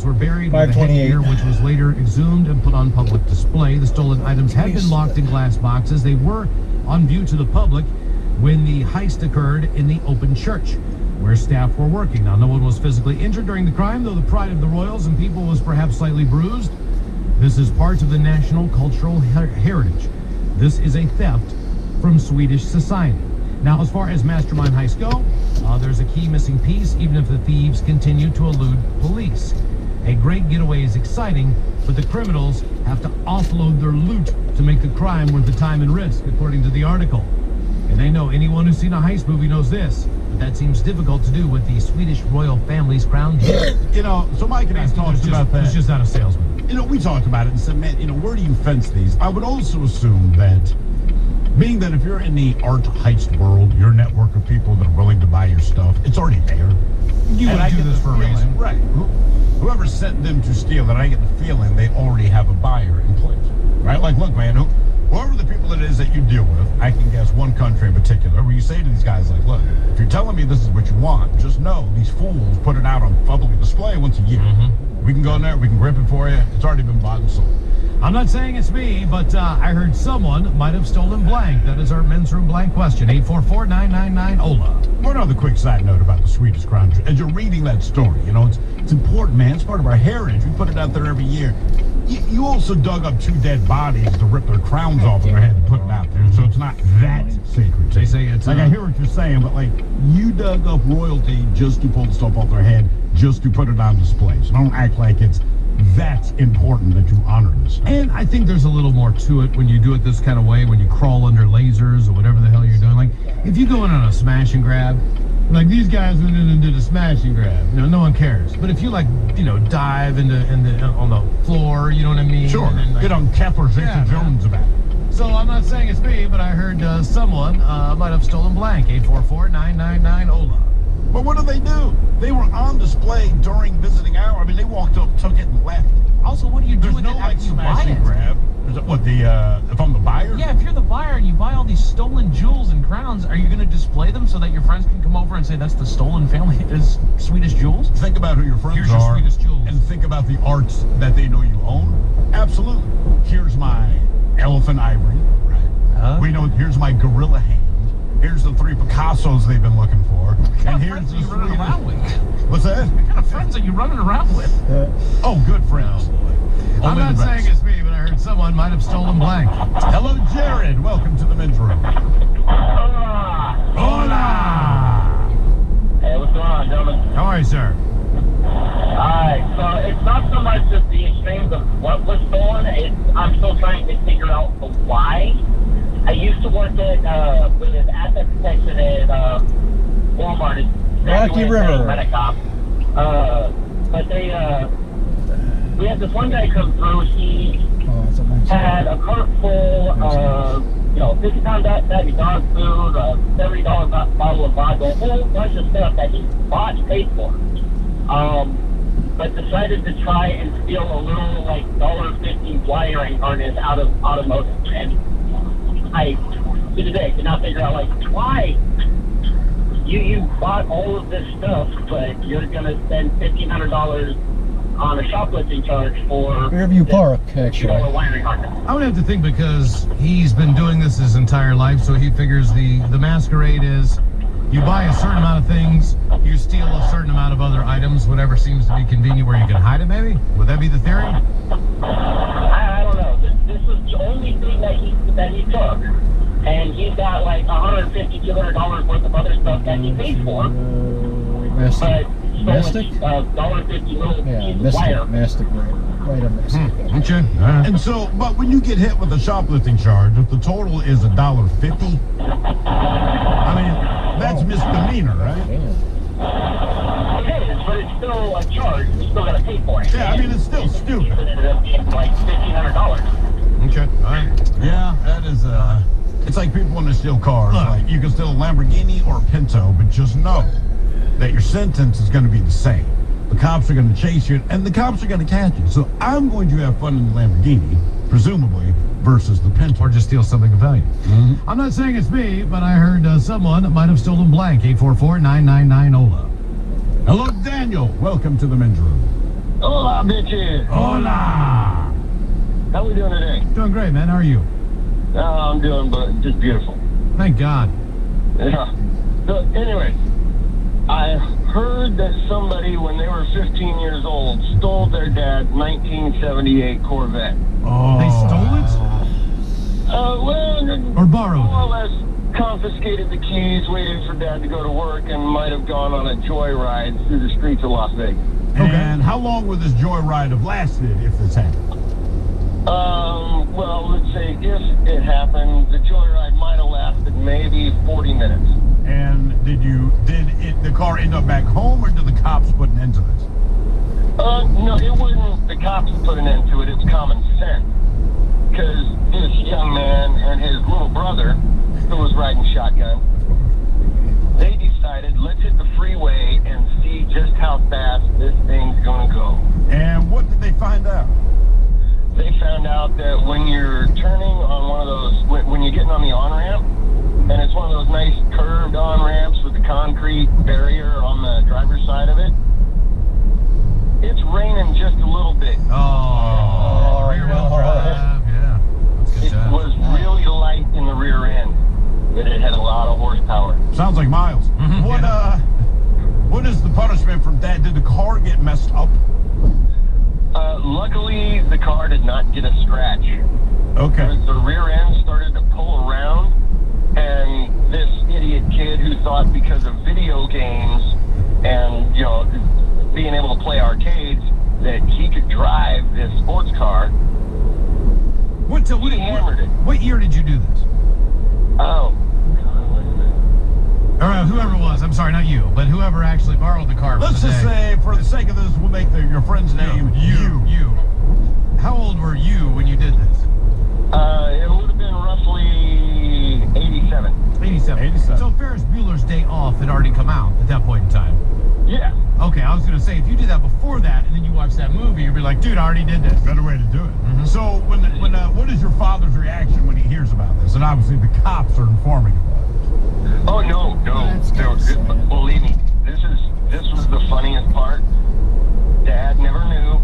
were buried with a headgear, which was later exhumed and put on public display. The stolen items had been locked in glass boxes. They were on view to the public when the heist occurred in the open church, where staff were working. Now, no one was physically injured during the crime, though the pride of the royals and people was perhaps slightly bruised. This is part of the national cultural heritage. This is a theft from Swedish society. Now, as far as mastermind heists go, there's a key missing piece, even if the thieves continue to elude police. A great getaway is exciting, but the criminals have to offload their loot to make the crime worth the time and risk, according to the article. And I know anyone who's seen a heist movie knows this, but that seems difficult to do with the Swedish royal family's crown jewel. You know, so Mike and I talked about that. It's just not a salesman. You know, we talked about it and said, man, you know, where do you fence these? I would also assume that, being that if you're in the art heist world, your network of people that are willing to buy your stuff, it's already there. You would do this for a reason. Right. Whoever sent them to steal it, I get the feeling they already have a buyer in place. Right? Like, look, man, whoever the people it is that you deal with, I can guess one country in particular, where you say to these guys, like, look, if you're telling me this is what you want, just know these fools put it out on public display once a year. We can go in there, we can grip it for you. It's already been bought and sold. I'm not saying it's me, but I heard someone might have stolen blank. That is our men's room blank question. 844-999-OLA. One other quick side note about the Swedish crown. As you're reading that story, you know, it's important, man. It's part of our heritage. We put it out there every year. You also dug up 2 dead bodies to rip their crowns off their head and put it out there. So it's not that sacred. They say it's like, I hear what you're saying, but like, you dug up royalty just to pull the stuff off their head, just to put it on display. So don't act like it's that's important that you honor this. And I think there's a little more to it when you do it this kind of way, when you crawl under lasers or whatever the hell you're doing. Like, if you go in on a smash and grab, like these guys went in and did a smash and grab, you know, no one cares. But if you, like, you know, dive on the floor, you know what I mean? Sure. And then, like, get on Kepler Jones about it. So I'm not saying it's me, but I heard someone might have stolen blank. 844-999-OLA. But what do? They were on display during visiting hour. I mean, they walked up, took it, and left. Also, what do you do There's with no it like after you buy smash and it? grab. If I'm the buyer? Yeah, if you're the buyer and you buy all these stolen jewels and crowns, are you going to display them so that your friends can come over and say that's the stolen family is Swedish jewels? Think about who your friends Here's your are, Swedish jewels. and think about the arts that they know you own. Absolutely. Here's my elephant ivory. Right. We know. Here's my gorilla hand. Here's the 3 Picassos they've been looking for. What kind of friends are you running around with? What's that? What kind of friends are you running around with? Oh, good friends. I'm not saying it's me, but I heard someone might have stolen blank. Hello, Jared. Welcome to the men's room. Hola. Hey, what's going on, gentlemen? How are you, sir? Alright, so it's not so much just the extremes of what was stolen, I'm still trying to figure out the why. I used to work at with an asset protection at Walmart. Rocky River. Medicop. But we had this one guy come through. He had a cart full of, 50-pound bag of dog food, a $70 bottle of vodka, a whole bunch of stuff that he bought and paid for. But decided to try and steal a little, like, $1.50 wiring harness out of automotive. And I, to today, could not figure out, like, why you bought all of this stuff, but you're going to spend $1,500 on a shoplifting charge for Fairview Park, actually. Wiring harness. I would have to think because he's been doing this his entire life, so he figures the masquerade is you buy a certain amount of things, you steal a certain amount of other items, whatever seems to be convenient where you can hide it, maybe? Would that be the theory? I don't know. This was the only thing that he took. And he's got like $150, $200 worth of other stuff that he paid for. Mastic? $1.50 little piece of wire. Mastic, right on Mastic. Okay. And so, but when you get hit with a shoplifting charge, if the total is $1.50, I mean, that's misdemeanor, right? It is, but it's still a charge. You still got to pay for it. Yeah, I mean, it's still stupid. It ended up being like $1,500. Okay. All right. Yeah, that is, it's like people want to steal cars. Look. Like, you can steal a Lamborghini or a Pinto, but just know that your sentence is going to be the same. The cops are going to chase you, and the cops are going to catch you. So I'm going to have fun in the Lamborghini, presumably, versus the Pinto. Or just steal something of value. I'm not saying it's me, but I heard someone might have stolen blank. 844-999-OLA. Hello, Daniel. Welcome to the men's room. Hola, bitches. Hola. How we doing today? Doing great, man. How are you? I'm doing just beautiful. Thank God. Yeah. So, anyway, I heard that somebody, when they were 15 years old, stole their dad's 1978 Corvette. Oh. They stole it? Well, Or borrowed more or it? less confiscated the keys, waited for dad to go to work, and might have gone on a joyride through the streets of Las Vegas. And how long would this joyride have lasted if this happened? Well, let's say if it happened, the joyride might have lasted maybe 40 minutes. And did the car end up back home, or did the cops put an end to this? No, it wasn't the cops put an end to it. It's common sense. Because this young man and his little brother, who was riding shotgun, they decided, let's hit the freeway and see just how fast this thing's going to go. And what did they find out? They found out that when you're turning on one of those, when you're getting on the on-ramp, and it's one of those nice curved on-ramps with the concrete barrier on the driver's side of it, it's raining just a little bit. Oh, rear wheel drive. Yeah. That's good It stuff. was really light in the rear end, but it had a lot of horsepower. Sounds like Miles. What is the punishment from Dad? Did the car get messed up? Luckily, the car did not get a scratch. Okay. The rear end started to pull around, and this idiot kid who thought because of video games and, being able to play arcades that he could drive this sports car, he hammered it. What year did you do this? Oh, God, what is it? Or whoever it was. I'm sorry, not you, but whoever actually borrowed the car. Let's just say, for the sake of this, we'll make your friend's name you. How old were you when you did this? It would have been roughly 87. 87. So Ferris Bueller's Day Off had already come out at that point in time. Yeah. Okay, I was going to say, if you did that before that and then you watch that movie, you'd be like, dude, I already did this. Better way to do it. So what is your father's reaction when he hears about this? And obviously the cops are informing him about it. Oh, no. Believe me, this was the funniest part. Dad never knew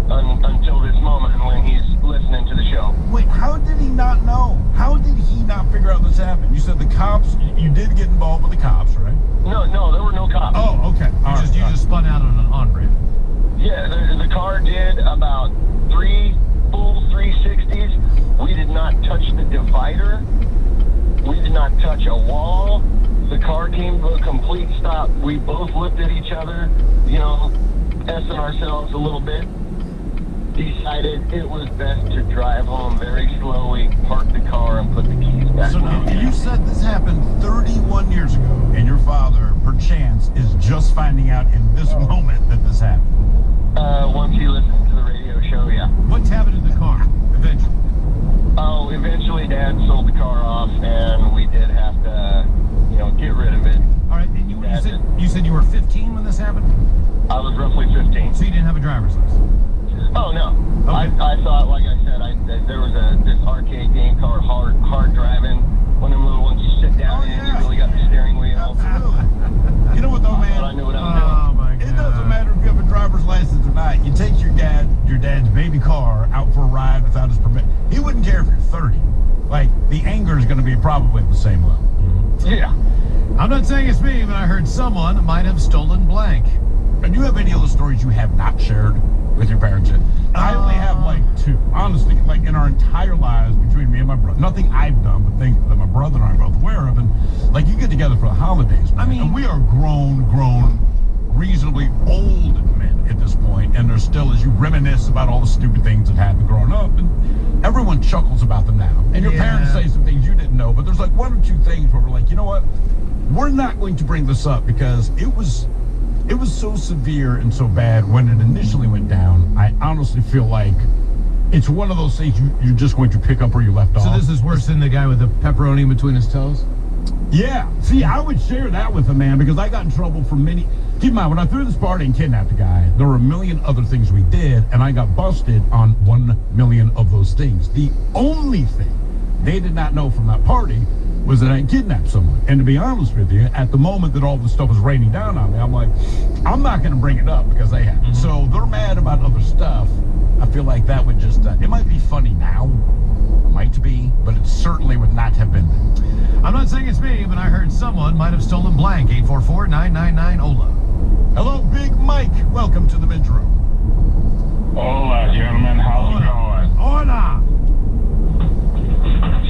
until this moment when he's listening to the show. Wait, how did he not know? How did he not figure out this happened? You said the cops, you did get involved with the cops, right? No, there were no cops. Oh, okay. You just spun out on an on-ramp. Yeah, the car did about 3 full 360s. We did not touch the divider. We did not touch a wall. The car came to a complete stop. We both looked at each other, testing ourselves a little bit. Decided it was best to drive home very slowly, park the car, and put the keys back. So now, you said this happened 31 years ago, and your father, perchance, is just finding out in this moment that this happened. Once he listens to the radio show, yeah. What's happened to the car eventually? Oh, eventually Dad sold the car off, and we did have to, get rid of it. All right, and you said you were 15 when this happened? I was roughly 15. So you didn't have a driver's license? Oh, no. Okay. I thought, like I said, there was this arcade game called Hard Driving. One of them little ones you sit down in, you really got the steering wheel. Absolutely. You know what, though, man? I knew what I was doing. Oh, my God. It doesn't matter if you have a driver's license or not. You take your dad's baby car out for a ride without his permit. He wouldn't care if you're 30. Like, the anger is going to be probably at the same level. Yeah. I'm not saying it's me, but I heard someone might have stolen blank. And do you have any other stories you have not shared with your parents yet? I only have like 2. Honestly, like in our entire lives between me and my brother. Nothing I've done, but things that my brother and I are both aware of. And like you get together for the holidays, man. And we are grown, reasonably old men at this point. And there's still, as you reminisce about all the stupid things that happened growing up, and everyone chuckles about them now. And your parents say some things you didn't know, but there's like 1 or 2 things where we're like, you know what? We're not going to bring this up because it was so severe and so bad when it initially went down. I honestly feel like it's one of those things you're just going to pick up where you left off. So this is worse than the guy with the pepperoni between his toes? Yeah. See, I would share that with a man because I got in trouble for many. Keep in mind, when I threw this party and kidnapped a guy, there were a million other things we did, and I got busted on 1 million of those things. The only thing they did not know from that party was that I kidnapped someone. And to be honest with you, at the moment that all this stuff was raining down on me, I'm like, I'm not going to bring it up because they have. So they're mad feel like that would just, it might be funny now, might be, but it certainly would not have been then. I'm not saying it's me, but I heard someone might have stolen blank. 844-999-OLA. Hello, Big Mike. Welcome to the men's room. Hola, gentlemen. How's it going? Hola!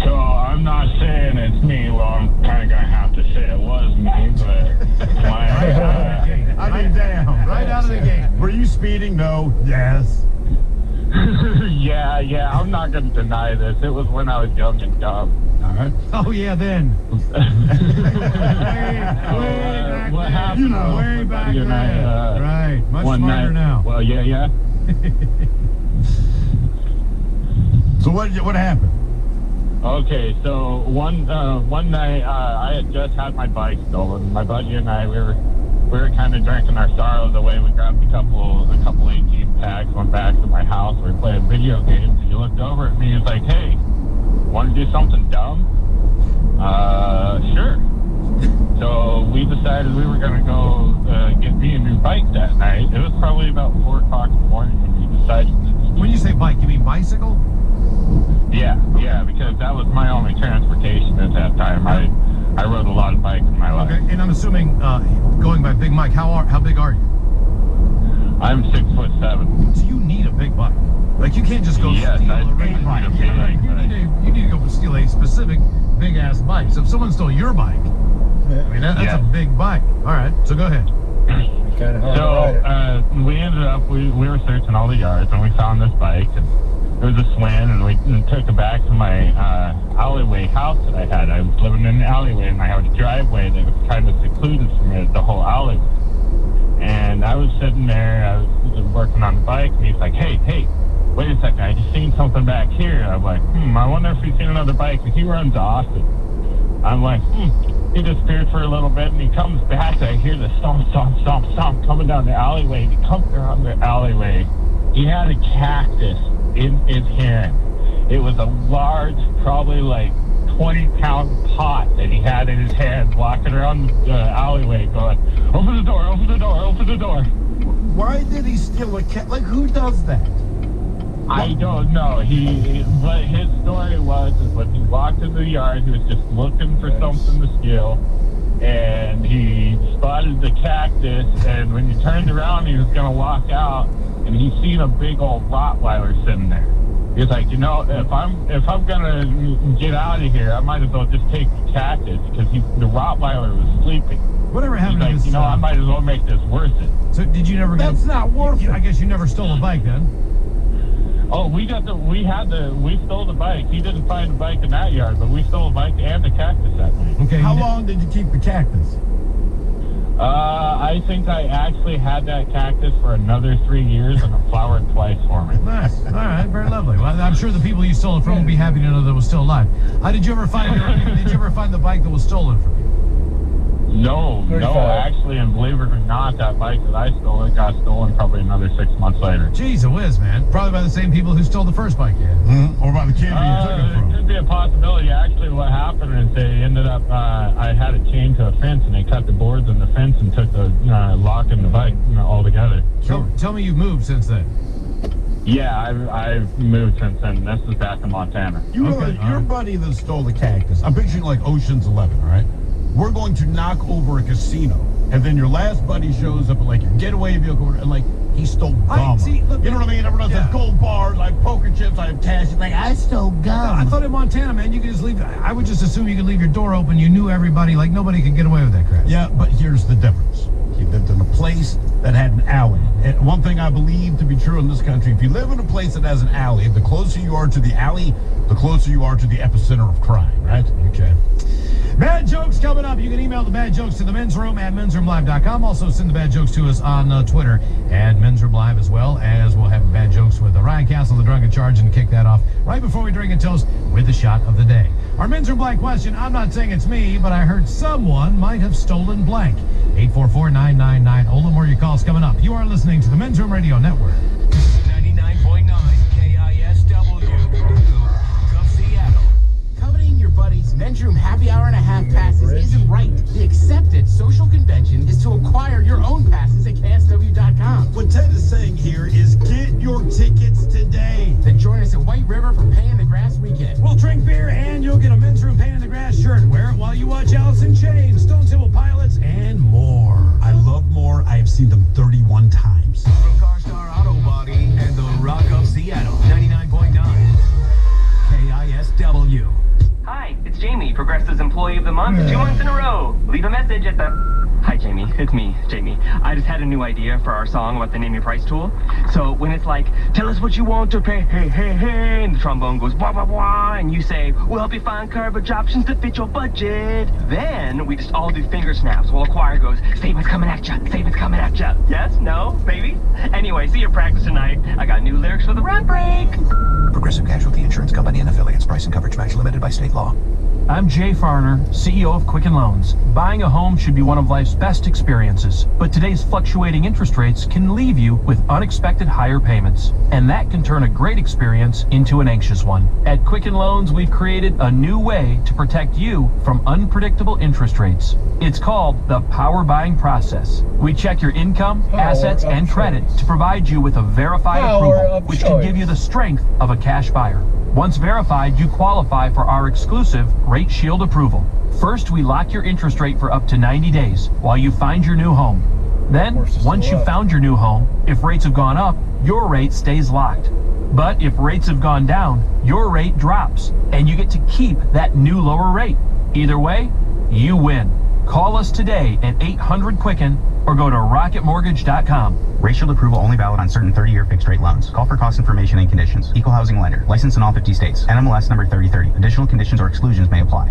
So, I'm not saying it's me. Well, I'm kind of going to have to say it was me, but I mean, damn. Right out of the gate. Were you speeding? No. Yes. yeah, I'm not going to deny this. It was when I was young and dumb. All right. Oh, yeah, then. way back what then. happened? You know, way back you then. know, Right. Much one smarter night, now. Well, yeah. So what happened? Okay, so one night I had just had my bike stolen. My buddy and I we were kind of drinking our sorrows away. We grabbed a couple 18 packs, went back to my house. We were playing video games. And he looked over at me and was like, "Hey, want to do something dumb?" Sure. So we decided we were going to go get me a new bike that night. It was probably about 4 o'clock in the morning when we decided to do. When you say bike, you mean bicycle? Yeah, because that was my only transportation at that time. I rode a lot of bikes in my life. Okay, and I'm assuming, going by Big Mike, how big are you? I'm 6'7". So you need a big bike. Like, you can't just go Yes, steal I a do regular need bike. a big bike, You need to go steal a specific big-ass bike. So if someone stole your bike, I mean, that's Yeah. a big bike. All right, so go ahead. Kind of hard to ride it. So we ended up, we were searching all the yards, and we found this bike, and it was a Swin, and we took it back to my alleyway house that I had. I was living in an alleyway, and I had a driveway that was kind of secluded from the whole alleyway. And I was sitting there, I was working on the bike, and he's like, hey, wait a second, I just seen something back here. I'm like, I wonder if he's seen another bike. And he runs to Austin. I'm like, He disappeared for a little bit, and he comes back, and I hear the stomp coming down the alleyway. And he comes around the alleyway. He had a cactus in his hand. It was a large, probably like 20-pound pot that he had in his hand, walking around the alleyway going, open the door, open the door, open the door. Why did he steal a cat? Like, who does that? I don't know. What his story was is when he walked into the yard, he was just looking for something to steal, and he spotted the cactus, and when he turned around, he was going to walk out, and he seen a big old Rottweiler sitting there. He was like, if I'm gonna get out of here, I might as well just take the cactus, because the Rottweiler was sleeping. Whatever happened He's to like, this? I might as well make this worth it. So did you never get? That's not worth it. I guess you never stole a bike then. Oh, we stole the bike. He didn't find the bike in that yard, but we stole a bike and the cactus that night. Okay. How long did you keep the cactus? I think I actually had that cactus for another 3 years, and it flowered twice for me. Nice. All right. Very lovely. Well, I'm sure the people you stole it from will be happy to know that it was still alive. Did you ever find the bike that was stolen from you? No, 35. actually, and believe it or not, that bike that I stole, it got stolen probably another 6 months later. Jeez, a whiz, man. Probably by the same people who stole the first bike you had. Or by the kid you took it It from? could be a possibility. Actually, what happened is they ended up, I had it chained to a fence, and they cut the boards in the fence and took the lock in the bike all together. Tell me you've moved since then. Yeah, I've moved since then. This is back in Montana. Your buddy that stole the cactus, I'm picturing like Ocean's 11, all right? We're going to knock over a casino, and then your last buddy shows up at like your getaway vehicle, and like he stole gum. See, look, you know what I mean? Everyone else has gold bars, I have poker chips, I have cash. It's like, I stole gum. I thought in Montana, man, you could just leave. I would just assume you could leave your door open. You knew everybody. Like nobody could get away with that crap. Yeah, but here's the difference. He lived in a place that had an alley. And one thing I believe to be true in this country, if you live in a place that has an alley, the closer you are to the alley, the closer you are to the epicenter of crime, right? Okay. Bad jokes coming up. You can email the bad jokes to the men's room at mensroomlive.com. Also send the bad jokes to us on Twitter at Men's Room Live, as well as we'll have bad jokes with Ryan Castle, the drunken charge, and kick that off right before we drink and toast with the shot of the day. Our Men's Room Blank question, I'm not saying it's me, but I heard someone might have stolen blank. 844-999-OLA. More of your calls coming up. You are listening to the Men's Room Radio Network. 99.9 KISW. Seattle. Coveting your buddy's men's room happy hour and a half passes isn't right. The accepted social convention is to acquire your own passes at KSW.com. What Ted is saying here is get your tickets today. Alice in Chains, Stone Temple Pilots, and more. I love more. I have seen them 31 times. From CarStar Auto Body and the Rock of Seattle, 99.9 KISW. Hi, it's Jamie, Progressive's Employee of the Month 2 months in a row. Leave a message at the... Hi, Jamie. It's me, Jamie. I just had a new idea for our song about the Name Your Price tool. So when it's like, tell us what you want to pay, hey, hey, hey, and the trombone goes, wah, wah, wah, and you say, we'll help you find coverage options to fit your budget. Then we just all do finger snaps while a choir goes, savings coming at ya, savings coming at ya. Yes? No? Maybe? Anyway, see you at practice tonight. I got new lyrics for the rap break. Progressive Casualty Insurance Company and affiliates. Price and coverage match limited by state law. I'm Jay Farner, CEO of Quicken Loans. Buying a home should be one of life's best experiences, but today's fluctuating interest rates can leave you with unexpected higher payments, and that can turn a great experience into an anxious one. At Quicken Loans, we've created a new way to protect you from unpredictable interest rates. It's called the Power Buying Process. We check your income, assets, and credit to provide you with a verified approval, which can give you the strength of a cash buyer. Once verified, you qualify for our exclusive Rate Shield approval. First, we lock your interest rate for up to 90 days while you find your new home. Then, once you've found your new home, if rates have gone up, your rate stays locked. But if rates have gone down, your rate drops, and you get to keep that new lower rate. Either way, you win. Call us today at 800-QUICKEN or go to rocketmortgage.com. Rate Shield approval only valid on certain 30-year fixed-rate loans. Call for cost information and conditions. Equal housing lender. Licensed in all 50 states. NMLS number 3030. Additional conditions or exclusions may apply.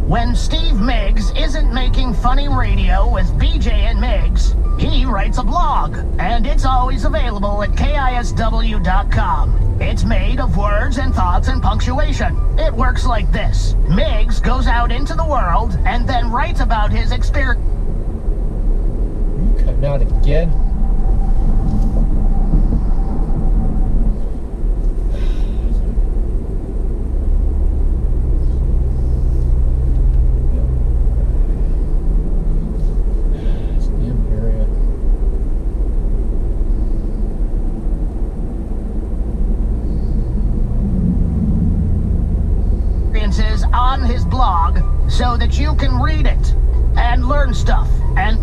When Steve Miggs isn't making funny radio with BJ and Miggs, he writes a blog, and it's always available at KISW.com. It's made of words and thoughts and punctuation. It works like this. Miggs goes out into the world and then writes about his experience. You cutting out again? On his blog so that you can read it and learn stuff and